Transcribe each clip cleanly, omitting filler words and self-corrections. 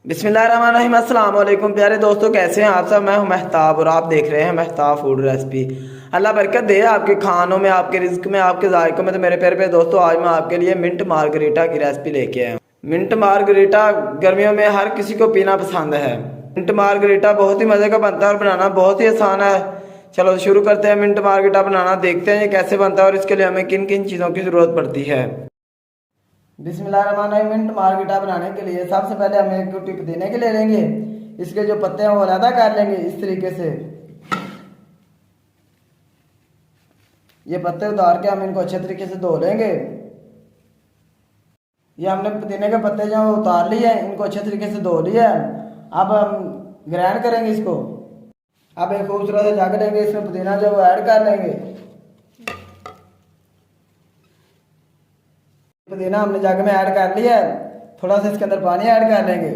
बिस्मिल्लाहिर्रहमानिर्रहीम। अस्सलाम वालेकुम प्यारे दोस्तों, कैसे हैं आप सब। मैं हूं महताब और आप देख रहे हैं महताब फूड रेसिपी। अल्लाह बरकत दे आपके खानों में, आपके रिज्क में, आपके जायकों में। तो मेरे प्यारे दोस्तों, आज मैं आपके लिए मिंट मार्गरीटा की रेसिपी लेके आया हूँ। मिंट मार्गरीटा गर्मियों में हर किसी को पीना पसंद है। मिंट मार्गरीटा बहुत ही मज़े का बनता है और बनाना बहुत ही आसान है। चलो शुरू करते हैं मिंट मार्गरीटा बनाना। देखते हैं ये कैसे बनता है और इसके लिए हमें किन किन चीज़ों की ज़रूरत पड़ती है। बिस्मिल्लाहिर्रहमानिर्रहीम। मिंट मार्गरीटा बनाने के लिए सबसे पहले हम एक टिप देने के ले लेंगे। इसके जो पत्ते हैं वो अलग कर लेंगे इस तरीके से। ये पत्ते उतार के हम इनको अच्छे तरीके से धो लेंगे। ये हमने पुदीने के पत्ते जो उतार लिए हैं, इनको अच्छे तरीके से धो लिया है। अब हम ग्राइंड करेंगे इसको। अब एक खूबसूरत सा जग लेंगे, इसमें पुदीना जो ऐड कर लेंगे। पुदीना हमने जग में ऐड कर लिया है। थोड़ा सा इसके अंदर पानी ऐड कर लेंगे।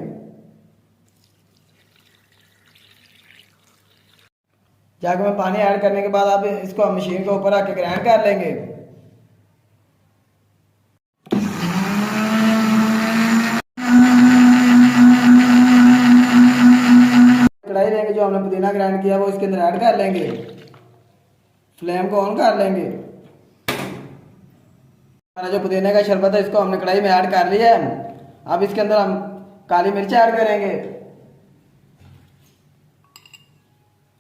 जग में पानी ऐड करने के बाद अब इसको हम मशीन के ऊपर आके ग्राइंड कर लेंगे। कढ़ाई लेंगे, जो हमने पुदीना ग्राइंड किया वो इसके अंदर ऐड कर लेंगे। फ्लेम को ऑन कर लेंगे। हमारा जो पुदीने का शरबत है इसको हमने कढ़ाई में ऐड कर लिया है। अब इसके अंदर हम काली मिर्च ऐड करेंगे।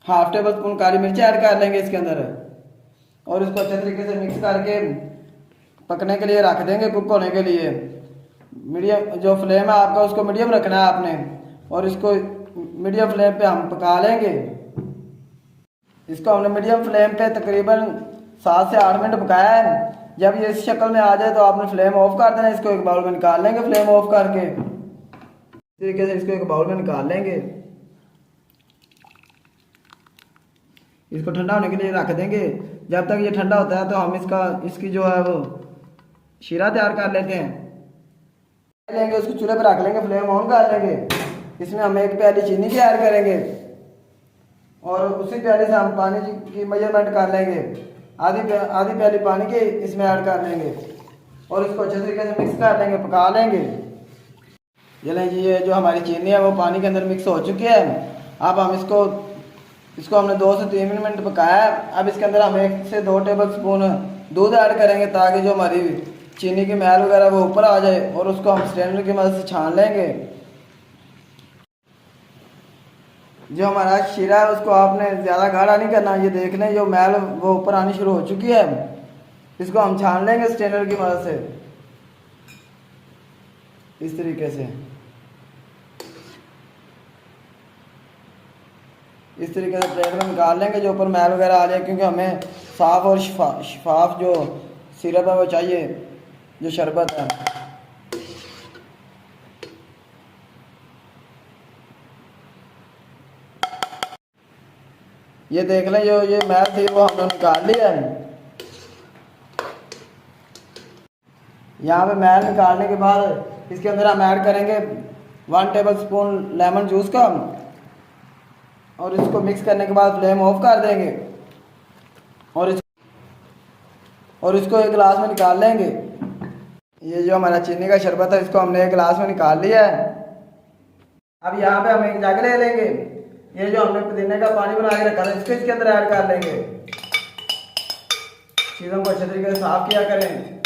हाफ टेबल स्पून काली मिर्च ऐड कर लेंगे इसके अंदर और इसको अच्छे तरीके से मिक्स करके पकने के लिए रख देंगे, कुक होने के लिए। मीडियम जो फ्लेम है आपका उसको मीडियम रखना है आपने, और इसको मीडियम फ्लेम पे हम पका लेंगे। इसको हमने मीडियम फ्लेम पे तकरीबन 7 से 8 मिनट पकाया है। जब ये इस शक्ल में आ जाए तो आपने फ्लेम ऑफ कर देना। इसको एक बाउल में निकाल लेंगे फ्लेम ऑफ करके। इस तरीके से इसको एक बाउल में निकाल लेंगे। इसको ठंडा होने के लिए रख देंगे। जब तक ये ठंडा होता है तो हम इसकी जो है वो शीरा तैयार कर लेते हैं। लेंगे उसको चूल्हे पर रख लेंगे, फ्लेम ऑन कर लेंगे। इसमें हम 1 प्याली चीनी की ऐड करेंगे और उसी प्याली से हम पानी की मेजरमेंट कर लेंगे। आधी प्याली पानी की इसमें ऐड कर लेंगे और इसको अच्छे तरीके से मिक्स कर लेंगे, पका लेंगे। चलें जी, ये जो हमारी चीनी है वो पानी के अंदर मिक्स हो चुकी है। अब हम इसको हमने 2 से 3 मिनट पकाया है। अब इसके अंदर हम 1 से 2 टेबल स्पून दूध ऐड करेंगे ताकि जो हमारी चीनी की मैल वगैरह वो ऊपर आ जाए, और उसको हम स्ट्रेनर की मदद से छान लेंगे। जो हमारा शीरा है उसको आपने ज़्यादा गाढ़ा नहीं करना। ये देख लें जो मैल वो ऊपर आनी शुरू हो चुकी है। इसको हम छान लेंगे स्ट्रेनर की मदद से इस तरीके से। इस तरीके से प्लेट में निकाल लेंगे जो ऊपर मैल वगैरह आ जाए, क्योंकि हमें साफ़ और शफाफ जो सिरप है वो चाहिए, जो शरबत है। ये देख लें जो ये मैल थी वो हमने निकाल लिया है। यहाँ पे मैल निकालने के बाद इसके अंदर हम ऐड करेंगे 1 टेबल स्पून लेमन जूस का, और इसको मिक्स करने के बाद फ्लेम ऑफ कर देंगे और इसको एक गिलास में निकाल लेंगे। ये जो हमारा चीनी का शरबत है इसको हमने एक गिलास में निकाल लिया है। अब यहाँ पे हम एक जग ले लेंगे। ये जो हमने पुदीने का पानी बना के रखा था इसको इसके अंदर ऐड कर लेंगे। चीज़ों को अच्छे तरीके से साफ किया करें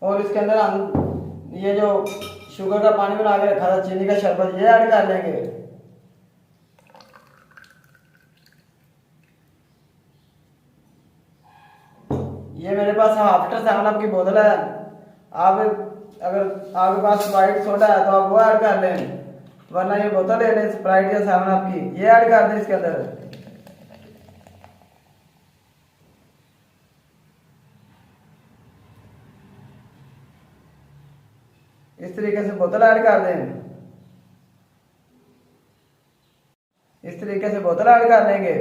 और इसके अंदर हम ये जो शुगर का पानी बना के रखा था, चीनी का शरबत, ये ऐड कर लेंगे। ये मेरे पास हाफ लीटर 7 अप की बोतल है। आप अगर आपके पास स्प्राइट सोडा है तो आप वो ऐड कर लें, वरना ये बोतल ले लें स्प्राइट या 7 अप की, ये ऐड कर दें इसके अंदर। इस तरीके से बोतल ऐड कर दें। इस तरीके से बोतल ऐड कर लेंगे।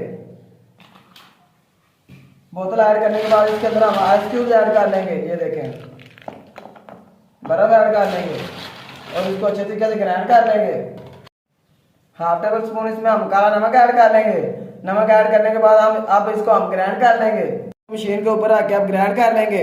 बोतल ऐड करने के बाद इसके अंदर हम आइस क्यूब ऐड कर लेंगे। ये देखें, बर्फ ऐड कर लेंगे और इसको अच्छे तरीके से ग्राइंड कर लेंगे। हाफ टेबल स्पून इसमें हम काला नमक ऐड कर लेंगे। नमक ऐड करने के बाद अब इसको हम ग्राइंड कर लेंगे। मशीन के ऊपर आके आप ग्राइंड कर लेंगे।